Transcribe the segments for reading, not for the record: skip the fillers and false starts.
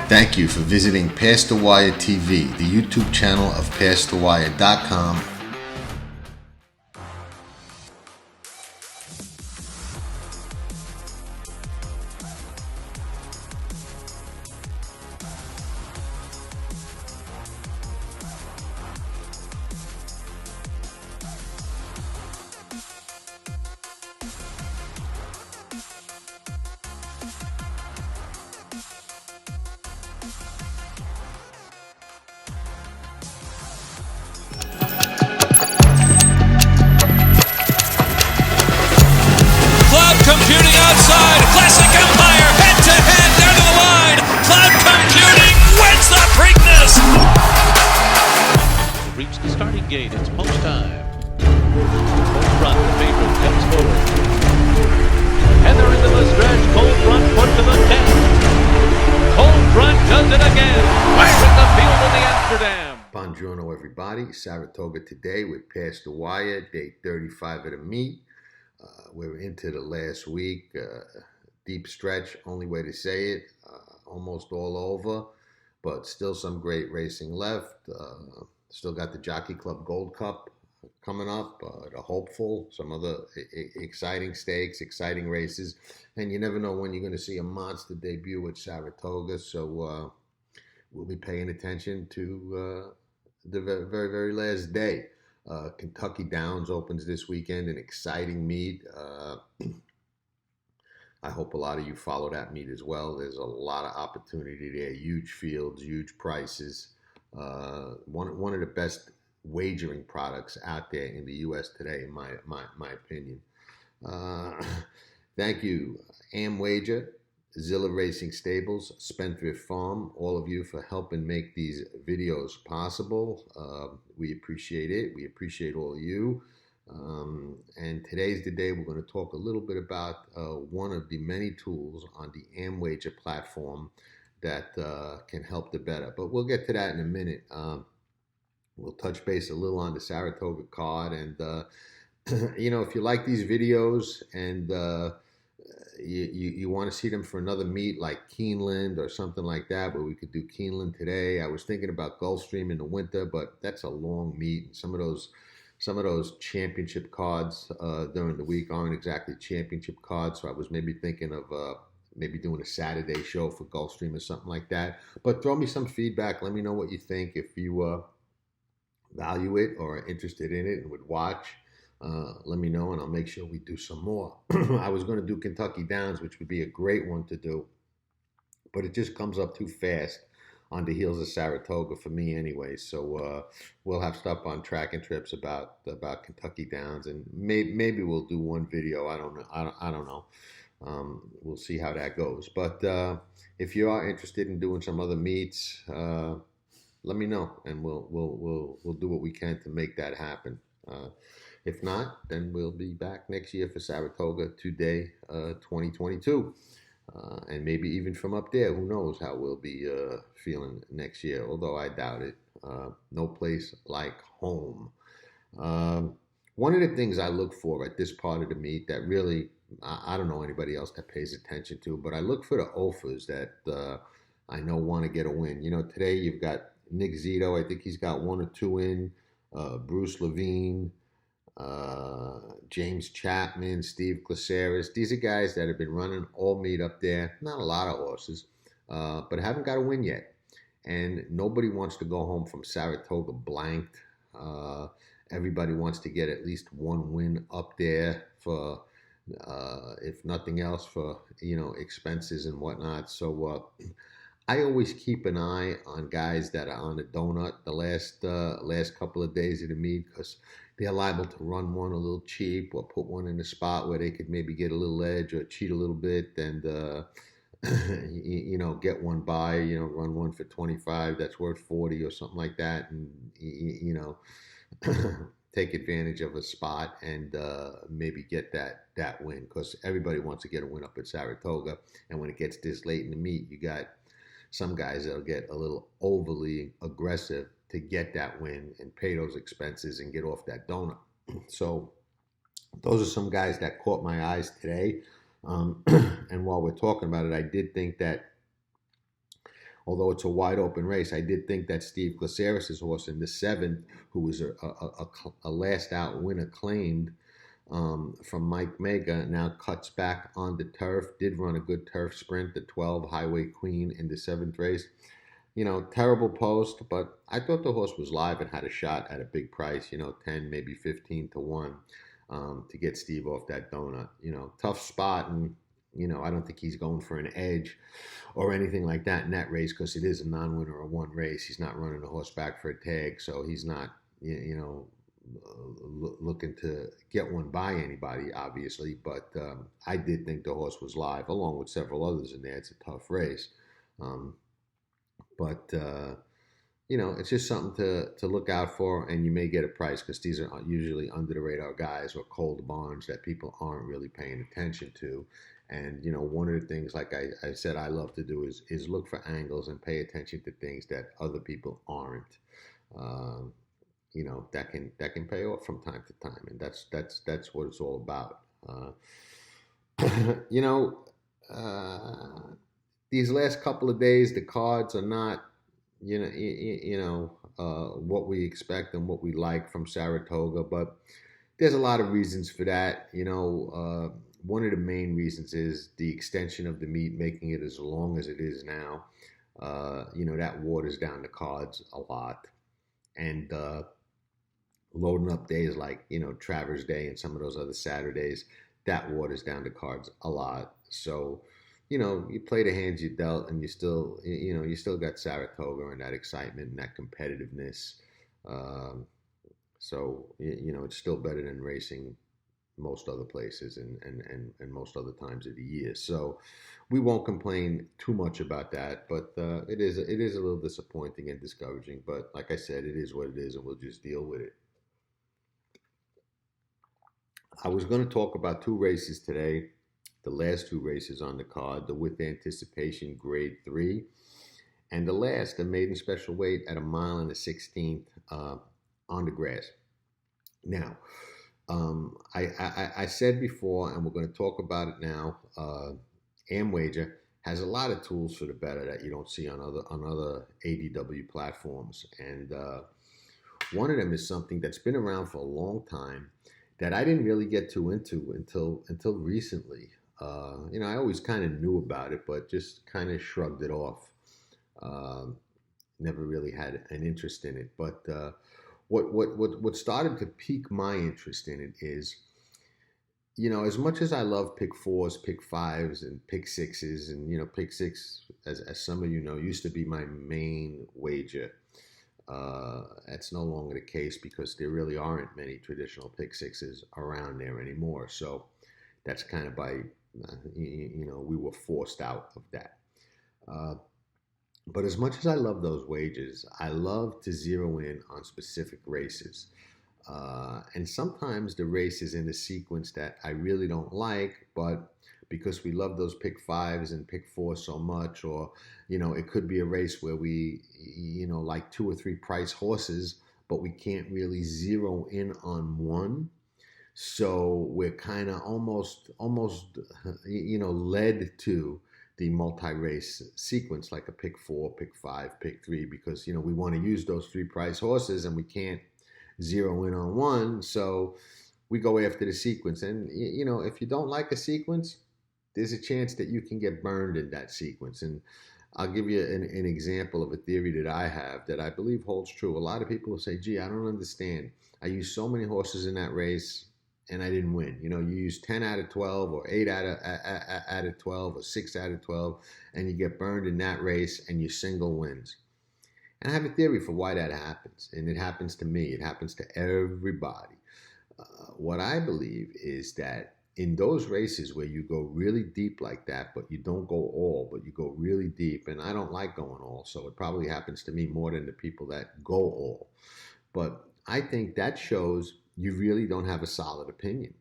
Thank you for visiting Past the Wire TV, the YouTube channel of PastTheWire.com. Computing outside, Classic Empire, head-to-head, down to the line. Cloud Computing wins the Preakness. Reach the starting gate, it's post time. Cold front, the favorite comes forward. And they're into the stretch, cold front, put to the 10. Cold front does it again. Right at the field of the Amsterdam. Buongiorno everybody, Saratoga Today with Past the Wire, day 35 of the meet. We're into the last week, deep stretch, only way to say it, almost all over, but still some great racing left. Still got the Jockey Club Gold Cup coming up, the Hopeful, some other exciting stakes, exciting races, and you never know when you're going to see a monster debut at Saratoga, so we'll be paying attention to the very, very last day. Kentucky Downs opens this weekend, an exciting meet. I hope a lot of you follow that meet as well. There's a lot of opportunity there, huge fields, huge prices. One of the best wagering products out there in the U.S. today, in my opinion. Thank you, AmWager, Zilla Racing Stables, Spendthrift Farm, all of you for helping make these videos possible. We appreciate it. We appreciate all of you. And today's the day we're going to talk a little bit about one of the many tools on the AmWager platform that can help the bettor. But we'll get to that in a minute. We'll touch base a little on the Saratoga card. And, you know, if you like these videos and you want to see them for another meet like Keeneland or something like that, but we could do Keeneland today. I was thinking about Gulfstream in the winter, but that's a long meet. Some of those championship cards during the week aren't exactly championship cards, so I was maybe thinking of maybe doing a Saturday show for Gulfstream or something like that. But throw me some feedback. Let me know what you think. If you value it or are interested in it and would watch, let me know and I'll make sure we do some more. I was going to do Kentucky Downs, which would be a great one to do, but it just comes up too fast on the heels of Saratoga for me anyway. So we'll have stuff on Track and Trips about Kentucky Downs, and maybe we'll do one video. I don't know. I don't know. We'll see how that goes. But if you are interested in doing some other meets, let me know, and we'll do what we can to make that happen. If not, then we'll be back next year for Saratoga Today 2022. And maybe even from up there, who knows how we'll be feeling next year, although I doubt it. No place like home. One of the things I look for at this part of the meet that really, I don't know anybody else that pays attention to, but I look for the offers that I know want to get a win. You know, today you've got Nick Zito. I think he's got one or two in. Bruce Levine. James Chapman, Steve Glaceris. These are guys that have been running all meet up there. Not a lot of horses, but haven't got a win yet. And nobody wants to go home from Saratoga blanked. Everybody wants to get at least one win up there for, if nothing else, for, you know, expenses and whatnot. So I always keep an eye on guys that are on the donut the last couple of days of the meet, because they're liable to run one a little cheap or put one in a spot where they could maybe get a little edge or cheat a little bit and, you know, get one by, you know, run one for 25 that's worth 40 or something like that, and, you know, take advantage of a spot and maybe get that win, because everybody wants to get a win up at Saratoga. And when it gets this late in the meet, you got some guys that'll get a little overly aggressive to get that win and pay those expenses and get off that donut. So those are some guys that caught my eyes today. And while we're talking about it, I did think that although it's a wide open race, I did think that Steve Glaceris' horse in the 7th, who was a last out winner claimed from Mike Mega, now cuts back on the turf, did run a good turf sprint, the 12 Highway Queen in the 7th race. Terrible post, but I thought the horse was live and had a shot at a big price, 10, maybe 15 to 1 to get Steve off that donut. Tough spot, and, I don't think he's going for an edge or anything like that in that race because it is a non-winner or one race. He's not running the horse back for a tag, so he's not, looking to get one by anybody, obviously. But I did think the horse was live, along with several others in there. It's a tough race. But it's just something to look out for, and you may get a price because these are usually under the radar guys or cold barns that people aren't really paying attention to. And one of the things, like I said, I love to do is look for angles and pay attention to things that other people aren't. That can pay off from time to time, and that's what it's all about. These last couple of days, the cards are not, what we expect and what we like from Saratoga, but there's a lot of reasons for that. One of the main reasons is the extension of the meet, making it as long as it is now. That waters down the cards a lot, and loading up days like Travers Day and some of those other Saturdays, that waters down the cards a lot. So you play the hands you dealt, and you still got Saratoga and that excitement and that competitiveness. So it's still better than racing most other places and most other times of the year. So we won't complain too much about that, but it is a little disappointing and discouraging. But like I said, it is what it is, and we'll just deal with it. I was going to talk about 2 races today. The last 2 races on the card, the With Anticipation Grade 3, and the last, the maiden special weight at 1 mile and a 16th on the grass. Now, I said before, and we're going to talk about it now, AmWager has a lot of tools for the bettor that you don't see on other ADW platforms, and one of them is something that's been around for a long time that I didn't really get too into until recently. I always kind of knew about it, but just kind of shrugged it off. Never really had an interest in it. But what started to pique my interest in it is, as much as I love pick 4s, pick 5s, and pick 6s, and pick 6, as some of you know, used to be my main wager. That's no longer the case because there really aren't many traditional pick 6s around there anymore. So that's kind of by, we were forced out of that. But as much as I love those wagers, I love to zero in on specific races. And sometimes the races in a sequence that I really don't like, but because we love those pick 5s and pick 4s so much, or, it could be a race where we, like 2 or 3 price horses, but we can't really zero in on one. So we're kind of almost, led to the multi-race sequence, like a pick 4, pick 5, pick 3, because, we want to use those 3 price horses and we can't zero in on one. So we go after the sequence. And, if you don't like a sequence, there's a chance that you can get burned in that sequence. And I'll give you an example of a theory that I have that I believe holds true. A lot of people will say, gee, I don't understand. I used so many horses in that race and I didn't win. You use 10 out of 12 or 8 out of 12 or 6 out of 12, and you get burned in that race and your single wins. And I have a theory for why that happens. And it happens to me. It happens to everybody. What I believe is that in those races where you go really deep like that, but you don't go all, but you go really deep, and I don't like going all, so it probably happens to me more than the people that go all. But I think that shows you really don't have a solid opinion.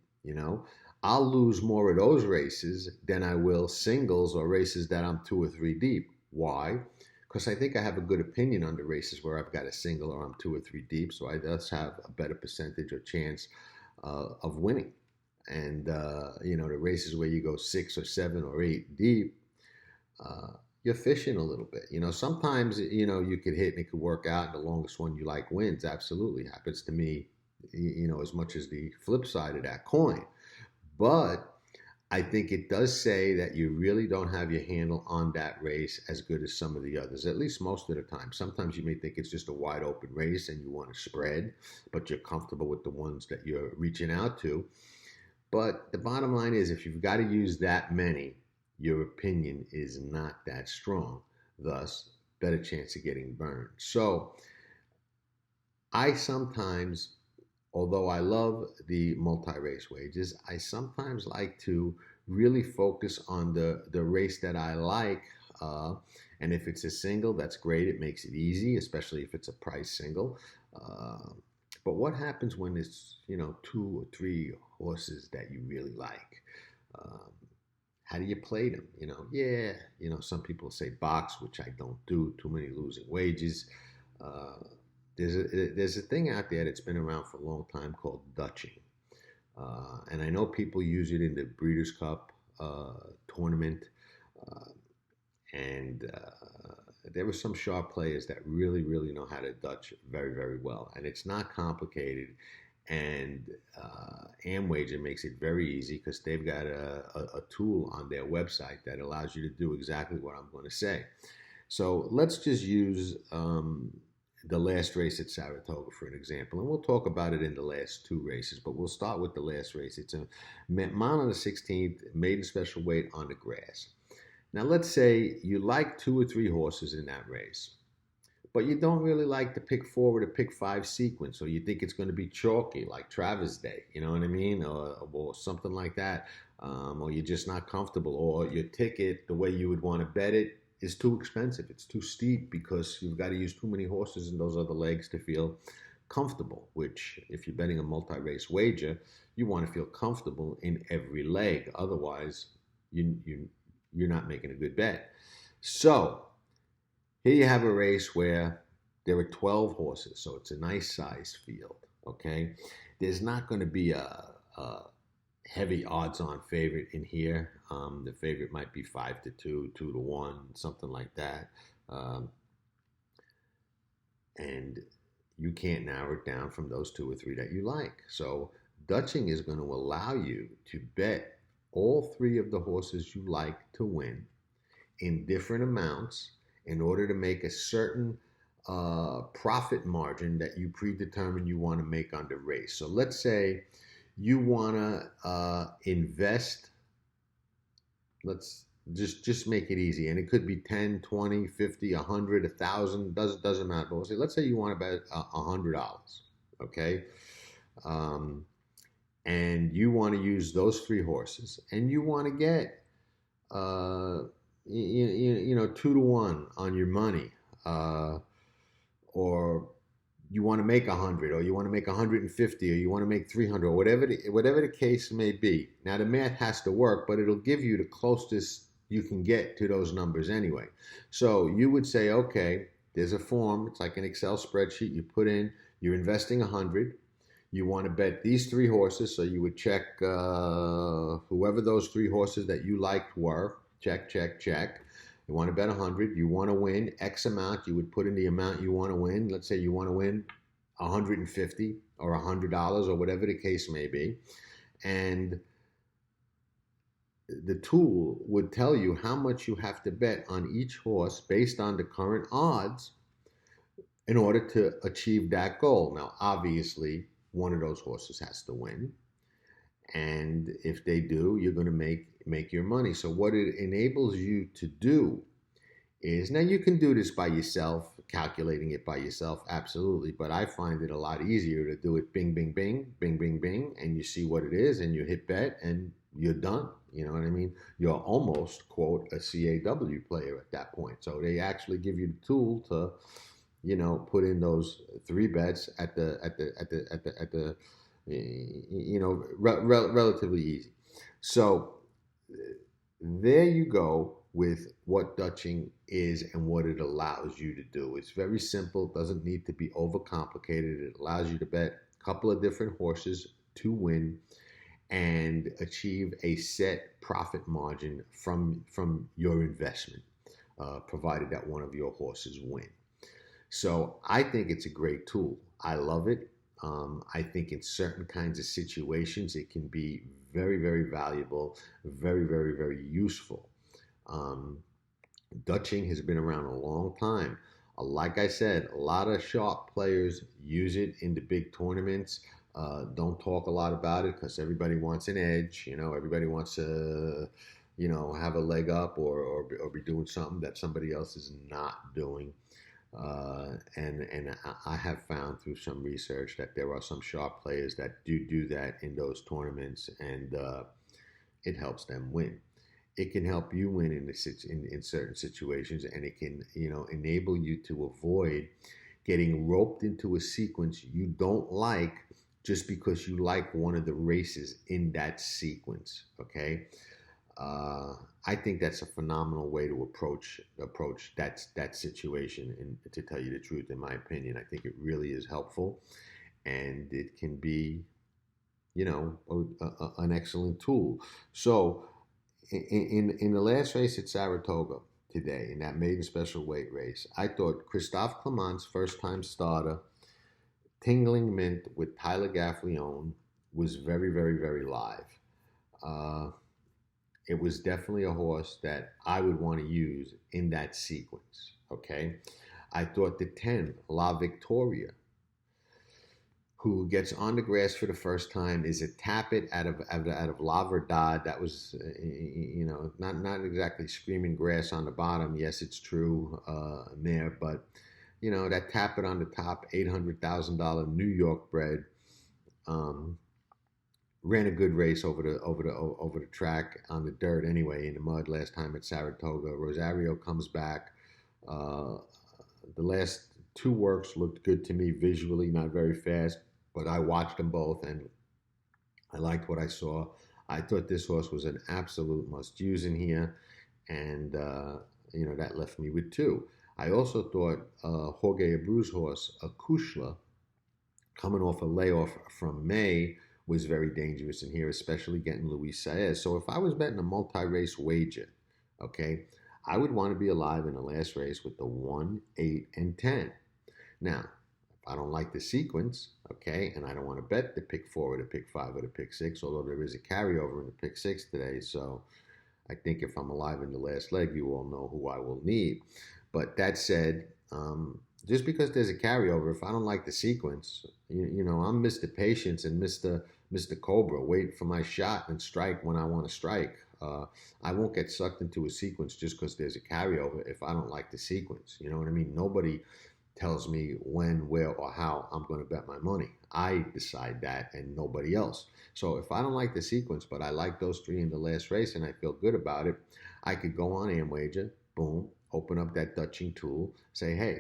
I'll lose more of those races than I will singles or races that I'm 2 or 3 deep. Why? Because I think I have a good opinion on the races where I've got a single or I'm 2 or 3 deep, so I thus have a better percentage or chance of winning. And, the races where you go 6 or 7 or 8 deep, you're fishing a little bit. Sometimes, you could hit and it could work out and the longest one you like wins. Absolutely happens to me, as much as the flip side of that coin. But I think it does say that you really don't have your handle on that race as good as some of the others, at least most of the time. Sometimes you may think it's just a wide open race and you want to spread, but you're comfortable with the ones that you're reaching out to. But the bottom line is, if you've got to use that many, your opinion is not that strong. Thus, better chance of getting burned. So I sometimes, although I love the multi-race wages, I sometimes like to really focus on the race that I like. And if it's a single, that's great. It makes it easy, especially if it's a price single. But what happens when it's, 2 or 3 horses that you really like? How do you play them? Some people say box, which I don't do. Too many losing wages. There's a thing out there that's been around for a long time called Dutching. And I know people use it in the Breeders' Cup tournament. And there were some sharp players that really, really know how to Dutch very, very well. And it's not complicated. And AmWager makes it very easy because they've got a tool on their website that allows you to do exactly what I'm going to say. So let's just use the last race at Saratoga for an example, and we'll talk about it in the last 2 races, but we'll start with the last race. It's a mile on the 16th, maiden special weight on the grass. Now let's say you like 2 or 3 horses in that race, but you don't really like the pick 4 or the pick 5 sequence, or you think it's going to be chalky like Travis Day, you know what I mean, or something like that, or you're just not comfortable, or your ticket, the way you would want to bet it, is too expensive. It's too steep because you've got to use too many horses in those other legs to feel comfortable, which if you're betting a multi-race wager, you want to feel comfortable in every leg. Otherwise, you're not making a good bet. So here you have a race where there are 12 horses, so it's a nice size field, okay? There's not going to be a heavy odds-on favorite in here. The favorite might be 5-2, 2-1, something like that. And you can't narrow it down from those 2 or 3 that you like. So Dutching is going to allow you to bet all 3 of the horses you like to win in different amounts in order to make a certain profit margin that you predetermine you want to make on the race. So let's say you want to invest, let's just make it easy, and it could be 10, 20, 50, 100, 1,000, doesn't matter. But let's say you want to bet $100, okay? And you want to use those 3 horses, and you want to get 2-1 on your money, or you want to make 100, or you want to make 150, or you want to make 300, or whatever the case may be. Now the math has to work, but it'll give you the closest you can get to those numbers anyway. So you would say, okay, there's a form. It's like an Excel spreadsheet. You put in, you're investing 100. You want to bet these 3 horses, so you would check whoever those 3 horses that you liked were. Check, check, check. You want to bet 100. You want to win X amount. You would put in the amount you want to win. Let's say you want to win 150 or $100 or whatever the case may be. And the tool would tell you how much you have to bet on each horse based on the current odds in order to achieve that goal. Now, obviously, one of those horses has to win. And if they do, you're going to make your money. So what it enables you to do is, now you can do this by yourself, calculating it by yourself, absolutely. But I find it a lot easier to do it bing, bing, bing, bing, bing, bing, and you see what it is, and you hit bet, and you're done. You know what I mean? You're almost, quote, a CAW player at that point. So they actually give you the tool to, put in those 3 bets at the relatively easy. So there you go with what Dutching is and what it allows you to do. It's very simple, doesn't need to be overcomplicated. It allows you to bet a couple of different horses to win and achieve a set profit margin from your investment. provided that one of your horses win. So I think it's a great tool. I love it. I think in certain kinds of situations, it can be very, very valuable, very, very, very useful. Dutching has been around a long time. Like I said, a lot of sharp players use it in the big tournaments. Don't talk a lot about it because everybody wants an edge. Everybody wants to, have a leg up or be doing something that somebody else is not doing. And I have found through some research that there are some sharp players that do that in those tournaments, and it helps them win. It can help you win in certain situations, and it can enable you to avoid getting roped into a sequence you don't like just because you like one of the races in that sequence. Okay. I think that's a phenomenal way to approach that situation. And to tell you the truth, in my opinion, I think it really is helpful, and it can be, an excellent tool. So, in the last race at Saratoga today, in that maiden special weight race, I thought Christophe Clement's first time starter, Tingling Mint with Tyler Gaffalione, was very, very, very live. It was definitely a horse that I would want to use in that sequence. Okay. I thought the 10, La Victoria, who gets on the grass for the first time, is a tappet out of La Verdad. That was, not exactly screaming grass on the bottom. Yes, it's true there, but that tappet on the top, $800,000 New York bred. Ran a good race over the track on the dirt anyway, in the mud last time at Saratoga. Rosario comes back. The last two works looked good to me visually, not very fast, but I watched them both and I liked what I saw. I thought this horse was an absolute must-use in here, and that left me with two. I also thought Jorge Abreu's horse, Akushla, coming off a layoff from May, was very dangerous in here, especially getting Luis Saez. So if I was betting a multi-race wager, okay, I would want to be alive in the last race with the 1, 8, and 10. Now, if I don't like the sequence, okay, and I don't want to bet the pick 4 or the pick 5 or the pick 6, although there is a carryover in the pick 6 today, so I think if I'm alive in the last leg, you all know who I will need. But that said, just because there's a carryover, if I don't like the sequence, I'm Mr. Patience and Mr. Cobra, waiting for my shot and strike when I want to strike. I won't get sucked into a sequence just because there's a carryover if I don't like the sequence. You know what I mean? Nobody tells me when, where, or how I'm going to bet my money. I decide that and nobody else. So if I don't like the sequence, but I like those three in the last race and I feel good about it, I could go on AmWager, boom, open up that Dutching tool, say, hey,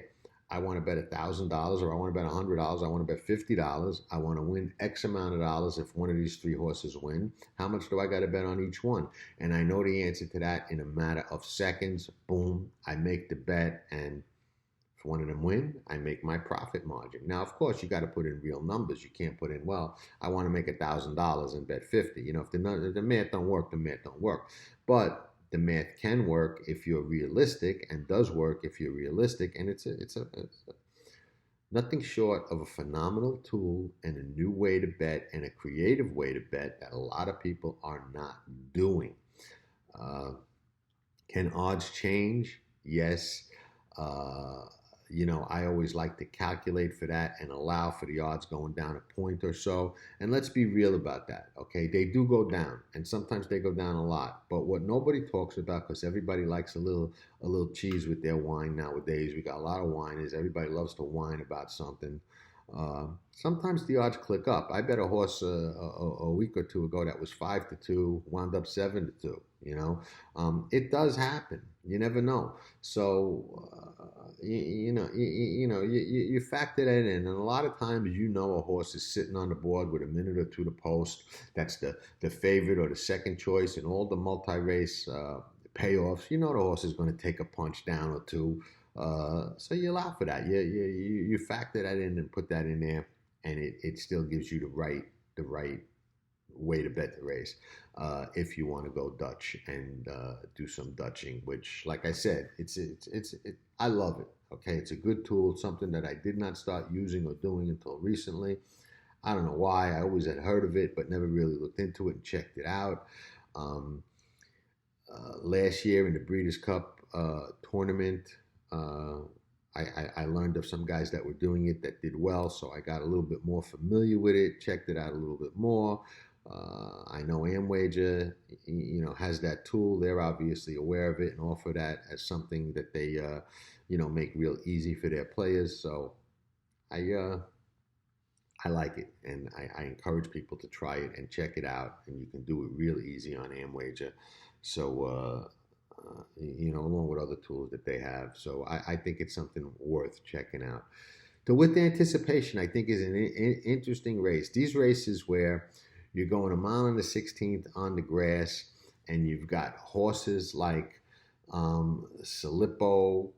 I want to bet $1,000 or I want to bet $100. I want to bet $50. I want to win X amount of dollars if one of these three horses win. How much do I got to bet on each one? And I know the answer to that in a matter of seconds. Boom, I make the bet, and if one of them win, I make my profit margin. Now, of course, you got to put in real numbers. You can't put in, well, I want to make $1,000 and bet 50. If the math don't work, the math don't work. But the math can work if you're realistic, and does work if you're realistic, and it's nothing short of a phenomenal tool and a new way to bet and a creative way to bet that a lot of people are not doing. Can odds change? Yes. I always like to calculate for that and allow for the odds going down a point or so. And let's be real about that, okay? They do go down, and sometimes they go down a lot. But what nobody talks about, because everybody likes a little cheese with their wine nowadays. We got a lot of whiners. Everybody loves to whine about something. Sometimes the odds click up. I bet a horse a week or two ago that was 5-2, wound up 7-2. It does happen. You never know. So you factor that in, and a lot of times a horse is sitting on the board with a minute or two to post. That's the favorite or the second choice, and all the multi-race payoffs. The horse is going to take a punch down or two. So you allow for that. You factor that in and put that in there, and it still gives you the right way to bet the race. If you want to go Dutch and do some Dutching, which, like I said, I love it. Okay, it's a good tool. It's something that I did not start using or doing until recently. I don't know why. I always had heard of it, but never really looked into it and checked it out. Um, Last year in the Breeders' Cup tournament, I learned of some guys that were doing it that did well, so I got a little bit more familiar with it, checked it out a little bit more. I know AmWager, has that tool. They're obviously aware of it and offer that as something that they, make real easy for their players. So I like it, and I encourage people to try it and check it out. And you can do it real easy on AmWager. So, along with other tools that they have. So I think it's something worth checking out. The With Anticipation, I think, is an interesting race. These races where you're going a mile and the 16th on the grass, and you've got horses like Salippo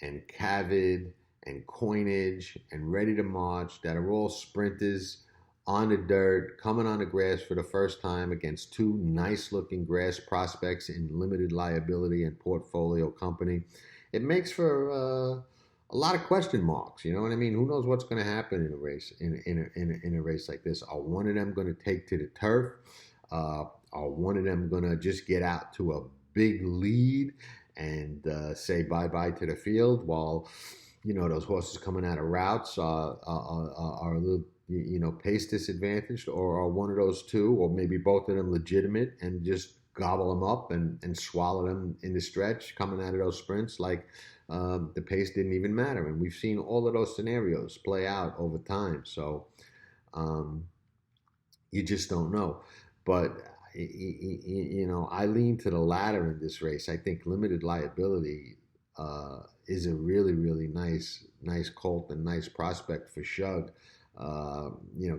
and Cavid and Coinage and Ready to March that are all sprinters on the dirt, coming on the grass for the first time against two nice-looking grass prospects in limited liability and portfolio company. It makes for a lot of question marks. You know what I mean? Who knows what's going to happen in a race in a race like this? Are one of them going to take to the turf? Are one of them going to just get out to a big lead and say bye-bye to the field while those horses coming out of routes are a little pace disadvantaged, or are one of those two, or maybe both of them legitimate and just gobble them up and swallow them in the stretch coming out of those sprints like the pace didn't even matter. And we've seen all of those scenarios play out over time. So you just don't know. But, I lean to the latter in this race. I think limited liability is a really, really nice colt and nice prospect for Shug.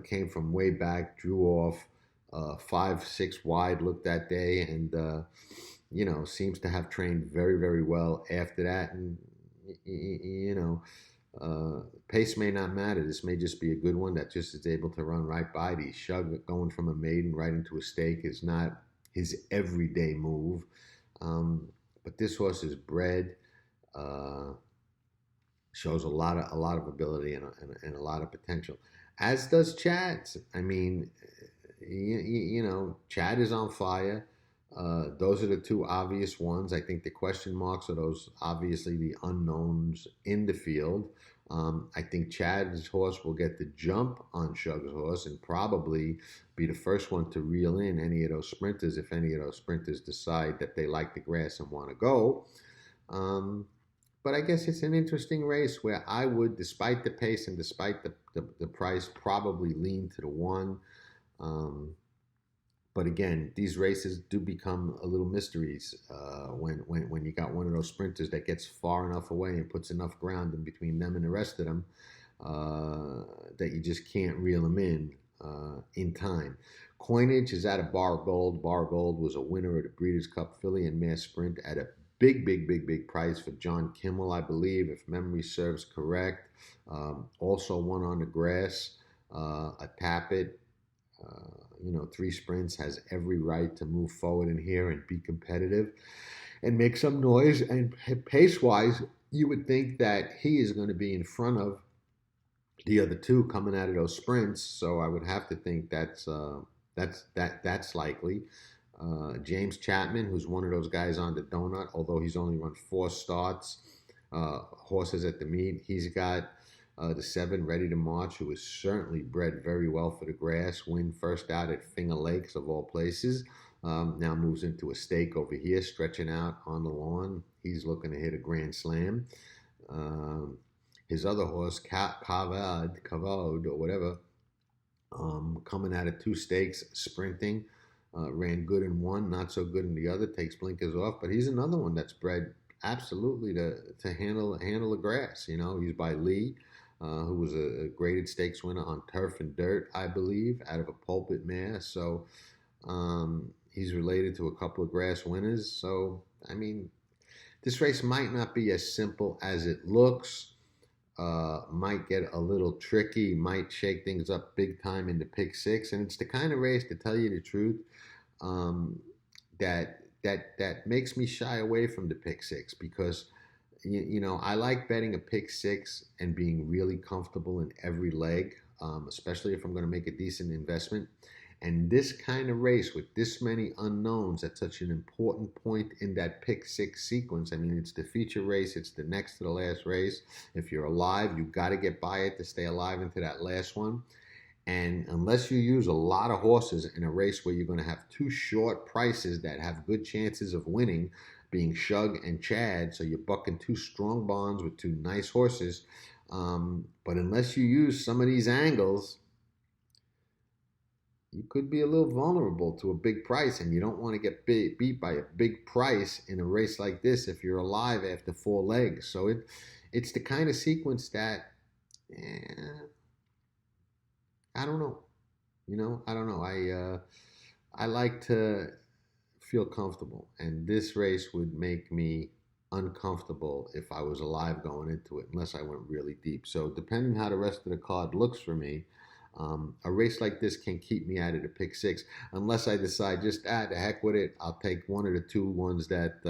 Came from way back, drew off 5-6 wide look that day, and seems to have trained very, very well after that. And pace may not matter. This may just be a good one that just is able to run right by these. Shug going from a maiden right into a stake is not his everyday move, but this horse is bred. Shows a lot of ability and a lot of potential, as does Chad's. I mean, Chad is on fire. Those are the two obvious ones. I think the question marks are those obviously the unknowns in the field. I think Chad's horse will get the jump on Shug's horse and probably be the first one to reel in any of those sprinters if any of those sprinters decide that they like the grass and want to go. But I guess it's an interesting race where I would, despite the pace and despite the price, probably lean to the one. But again, these races do become a little mysteries when you got one of those sprinters that gets far enough away and puts enough ground in between them and the rest of them that you just can't reel them in time. Coinage is at a Bar Gold. Bar Gold was a winner of the Breeders' Cup Filly and Mare Sprint at a big price for John Kimmel, I believe, if memory serves correct. Also won on the grass, a Tappet. 3 sprints, has every right to move forward in here and be competitive and make some noise. And pace-wise, you would think that he is going to be in front of the other two coming out of those sprints. So I would have to think that's likely. James Chapman, who's one of those guys on the donut, although he's only run 4 starts, horses at the meet. He's got the 7 Ready to March, who is certainly bred very well for the grass. Win first out at Finger Lakes, of all places. Now moves into a stake over here, stretching out on the lawn. He's looking to hit a grand slam. His other horse, Kavod, or whatever, coming out of 2 stakes, sprinting. Ran good in one, not so good in the other, takes blinkers off. But he's another one that's bred absolutely to handle the grass. He's by Lee, who was a graded stakes winner on turf and dirt, I believe, out of a pulpit mare. So he's related to a couple of grass winners. So, I mean, this race might not be as simple as it looks. might get a little tricky, might shake things up big time in the pick six. And it's the kind of race, to tell you the truth, that makes me shy away from the pick six, because you know, I like betting a pick six and being really comfortable in every leg, especially if I'm going to make a decent investment. And this kind of race with this many unknowns at such an important point in that pick six sequence. I mean, it's the feature race. It's the next to the last race. If you're alive, you got to get by it to stay alive into that last one. And unless you use a lot of horses in a race where you're going to have two short prices that have good chances of winning, being Shug and Chad, so you're bucking two strong bonds with two nice horses. But unless you use some of these angles, you could be a little vulnerable to a big price, and you don't want to get beat by a big price in a race like this if you're alive after four legs. So it's the kind of sequence that, I don't know. You know, I don't know. I like to feel comfortable, and this race would make me uncomfortable if I was alive going into it, unless I went really deep. So depending how the rest of the card looks for me, a race like this can keep me out of the pick six, unless I decide just, the heck with it. I'll take one of the two ones that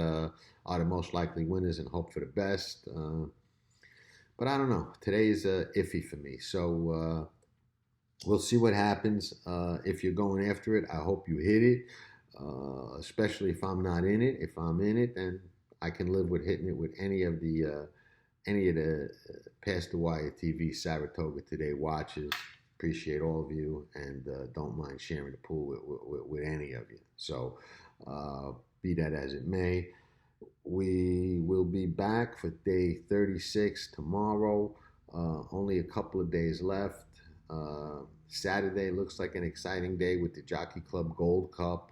are the most likely winners and hope for the best. But I don't know. Today is iffy for me. So we'll see what happens. If you're going after it, I hope you hit it, especially if I'm not in it. If I'm in it, then I can live with hitting it with any of the Past the Wire TV Saratoga Today watches. Appreciate all of you, and don't mind sharing the pool with any of you. So be that as it may, we will be back for day 36 tomorrow. Only a couple of days left. Saturday looks like an exciting day with the Jockey Club Gold Cup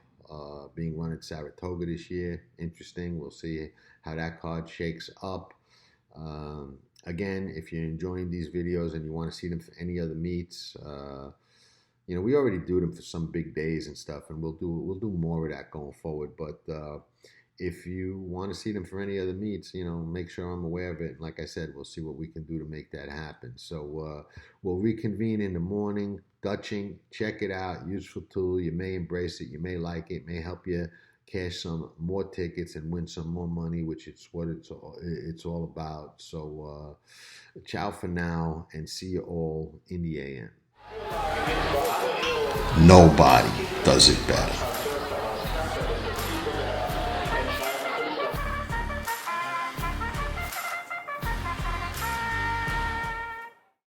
being run at Saratoga this year. Interesting. We'll see how that card shakes up. Again, if you're enjoying these videos and you want to see them for any other meets, you know, we already do them for some big days and stuff, and we'll do more of that going forward. But if you want to see them for any other meets, you know, make sure I'm aware of it. And like I said, we'll see what we can do to make that happen. So we'll reconvene in the morning. Dutching, check it out. Useful tool. You may embrace it. You may like it. May help you cash some more tickets and win some more money, which is what it's all about. So ciao for now, and see you all in the AM. Nobody does it better.